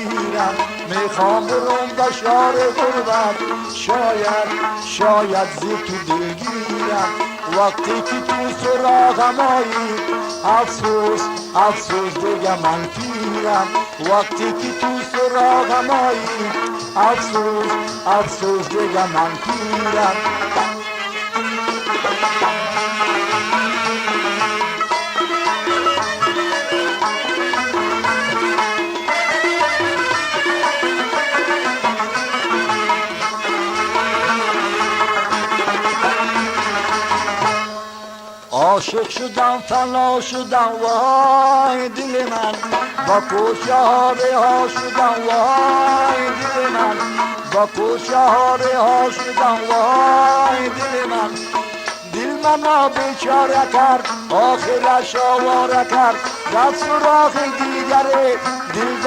میگیرم میخوام برم به شهر غربت شاید زیر تو دلگیرم وقتی که تو سراغم آیی افسوس دیگه من پیرم وقتی که تو سراغم آیی افسوس دیگه من پیرم عاشق شدم فنا شدم وای دل من با کوچهاره ها شدم وای دل من با کوچهاره ها شدم وای دل من بیچاره کرد آخرش آواره کرد رفت سراغ دیگره دل